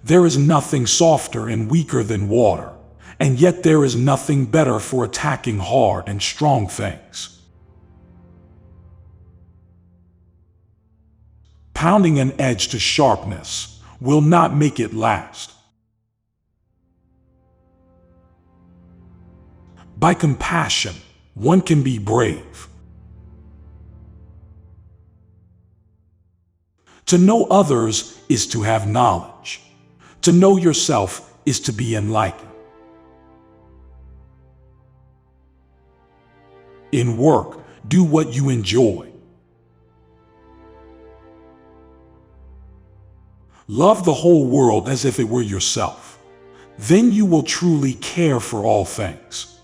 There is nothing softer and weaker than water, and yet there is nothing better for attacking hard and strong things. Pounding an edge to sharpness will not make it last. By compassion, one can be brave. To know others is to have knowledge. To know yourself is to be enlightened. In work, do what you enjoy. Love the whole world as if it were yourself. Then you will truly care for all things.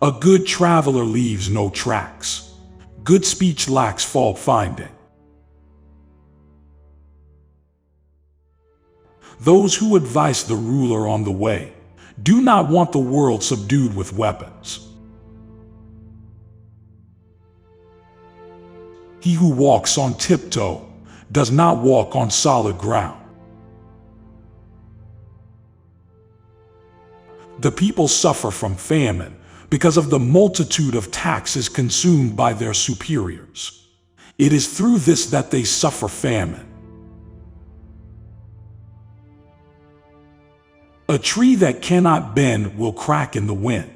A good traveler leaves no tracks. Good speech lacks fault finding. Those who advise the ruler on the way do not want the world subdued with weapons. He who walks on tiptoe does not walk on solid ground. The people suffer from famine because of the multitude of taxes consumed by their superiors. It is through this that they suffer famine. A tree that cannot bend will crack in the wind.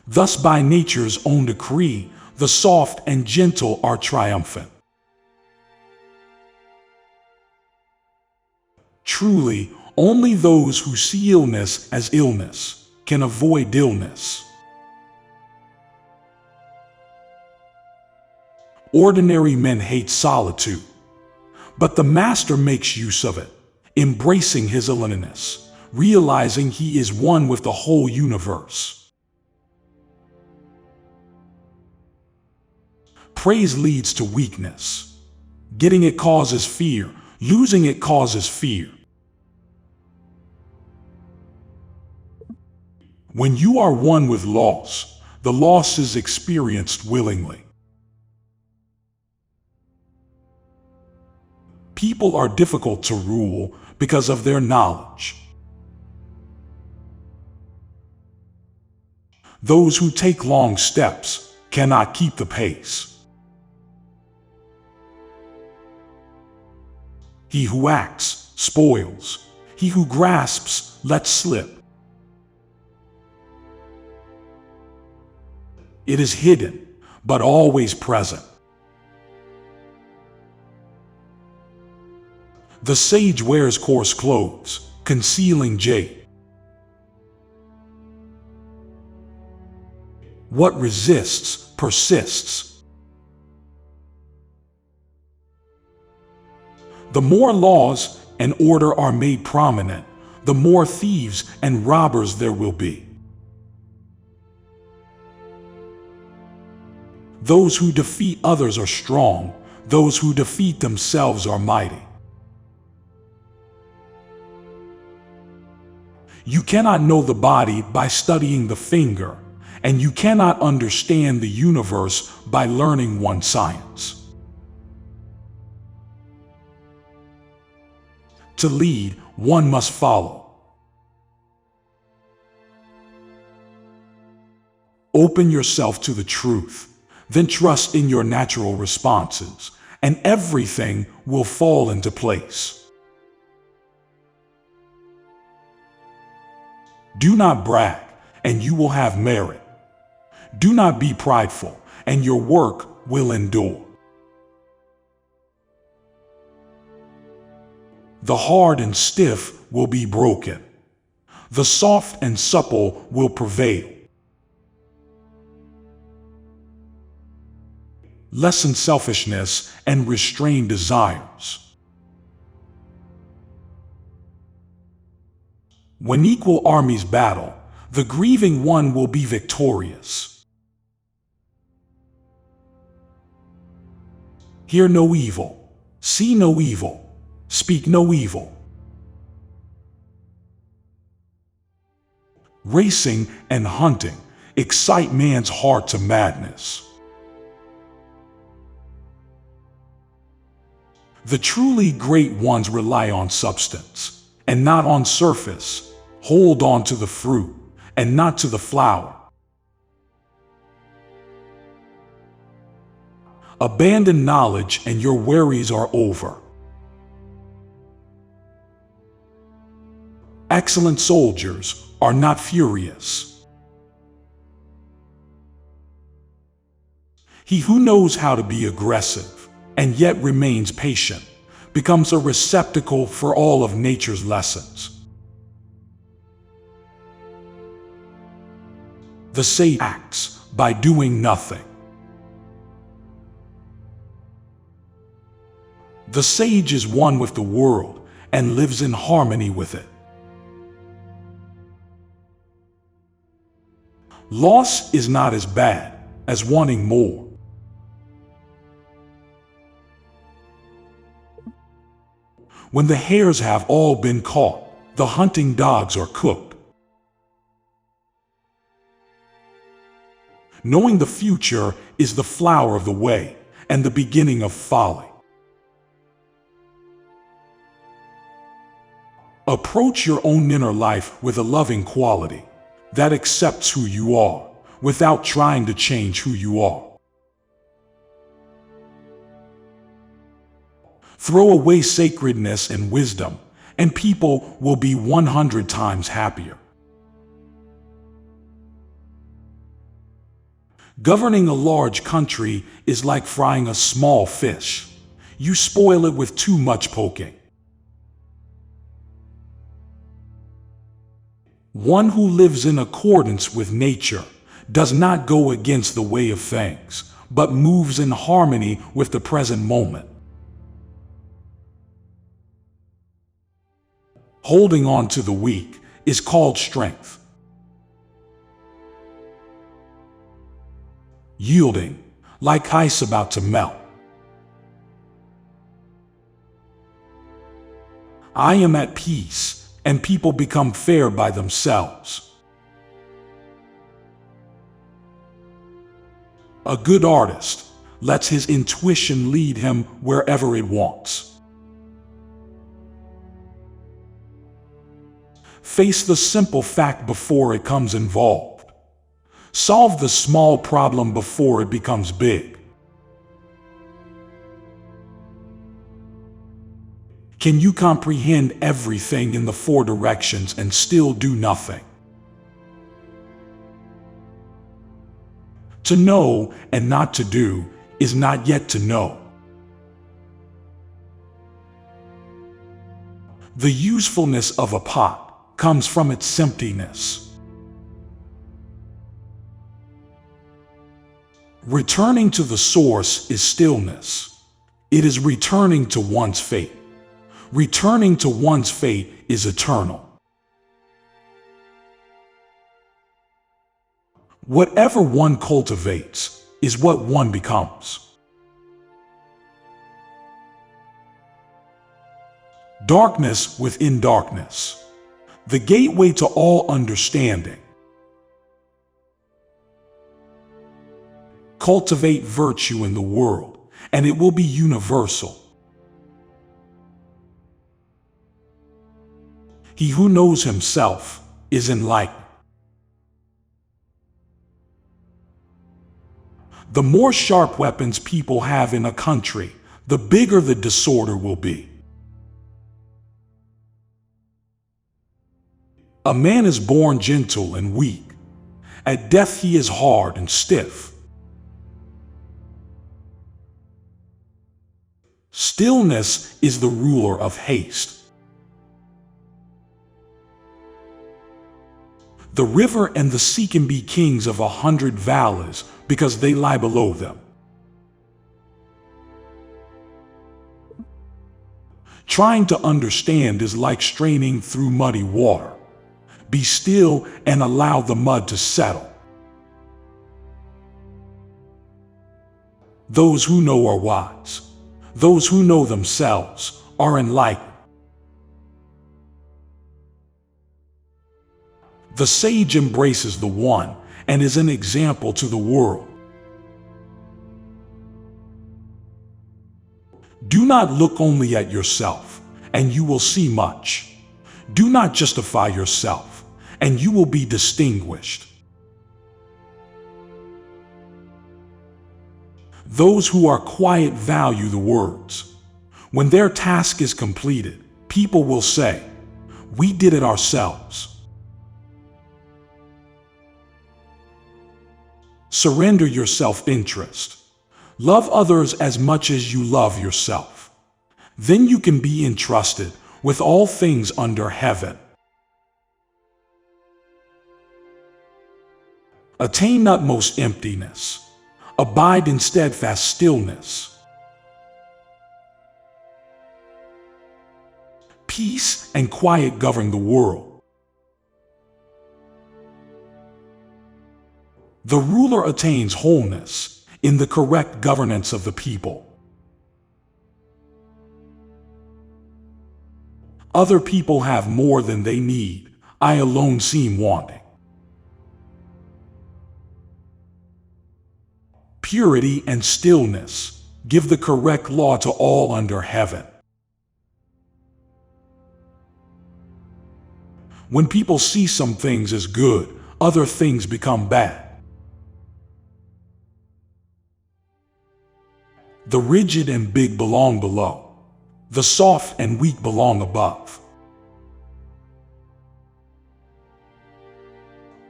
Thus, by nature's own decree, the soft and gentle are triumphant. Truly, only those who see illness as illness can avoid illness. Ordinary men hate solitude, but the master makes use of it, embracing his aloneness, realizing he is one with the whole universe. Praise leads to weakness. Getting it causes fear. Losing it causes fear. When you are one with loss, the loss is experienced willingly. People are difficult to rule because of their knowledge. Those who take long steps cannot keep the pace. He who acts spoils. He who grasps lets slip. It is hidden, but always present. The sage wears coarse clothes, concealing jade. What resists persists. The more laws and order are made prominent, the more thieves and robbers there will be. Those who defeat others are strong. Those who defeat themselves are mighty. You cannot know the body by studying the finger, and you cannot understand the universe by learning one science. To lead, one must follow. Open yourself to the truth, then trust in your natural responses, and everything will fall into place. Do not brag, and you will have merit. Do not be prideful, and your work will endure. The hard and stiff will be broken. The soft and supple will prevail. Lessen selfishness and restrain desires. When equal armies battle, the grieving one will be victorious. Hear no evil, see no evil. Speak no evil. Racing and hunting excite man's heart to madness. The truly great ones rely on substance, and not on surface, hold on to the fruit, and not to the flower. Abandon knowledge and your worries are over. Excellent soldiers are not furious. He who knows how to be aggressive and yet remains patient becomes a receptacle for all of nature's lessons. The sage acts by doing nothing. The sage is one with the world and lives in harmony with it. Loss is not as bad as wanting more. When the hares have all been caught, the hunting dogs are cooked. Knowing the future is the flower of the way and the beginning of folly. Approach your own inner life with a loving quality that accepts who you are without trying to change who you are. Throw away sacredness and wisdom, and people will be 100 times happier. Governing a large country is like frying a small fish. You spoil it with too much poking. One who lives in accordance with nature does not go against the way of things, but moves in harmony with the present moment. Holding on to the weak is called strength. Yielding, like ice about to melt. I am at peace, and people become fair by themselves. A good artist lets his intuition lead him wherever it wants. Face the simple fact before it comes involved. Solve the small problem before it becomes big. Can you comprehend everything in the four directions and still do nothing? To know and not to do is not yet to know. The usefulness of a pot comes from its emptiness. Returning to the source is stillness. It is returning to one's fate. Returning to one's fate is eternal. Whatever one cultivates is what one becomes. Darkness within darkness. The gateway to all understanding. Cultivate virtue in the world, and it will be universal. He who knows himself is enlightened. The more sharp weapons people have in a country, the bigger the disorder will be. A man is born gentle and weak. At death he is hard and stiff. Stillness is the ruler of haste. The river and the sea can be kings of 100 valleys because they lie below them. Trying to understand is like straining through muddy water. Be still and allow the mud to settle. Those who know are wise. Those who know themselves are enlightened. The sage embraces the one and is an example to the world. Do not look only at yourself, and you will see much. Do not justify yourself, and you will be distinguished. Those who are quiet value the words. When their task is completed, people will say, "We did it ourselves." Surrender your self-interest. Love others as much as you love yourself. Then you can be entrusted with all things under heaven. Attain utmost emptiness. Abide in steadfast stillness. Peace and quiet govern the world. The ruler attains wholeness in the correct governance of the people. Other people have more than they need. I alone seem wanting. Purity and stillness give the correct law to all under heaven. When people see some things as good, other things become bad. The rigid and big belong below. The soft and weak belong above.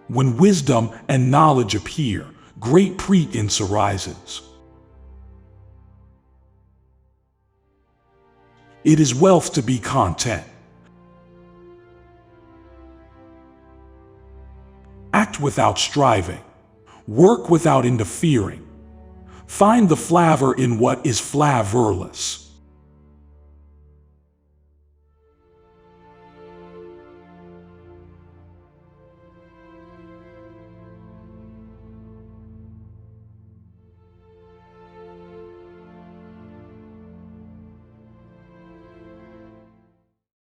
When wisdom and knowledge appear, great pretense arises. It is wealth to be content. Act without striving. Work without interfering. Find the flavor in what is flavorless.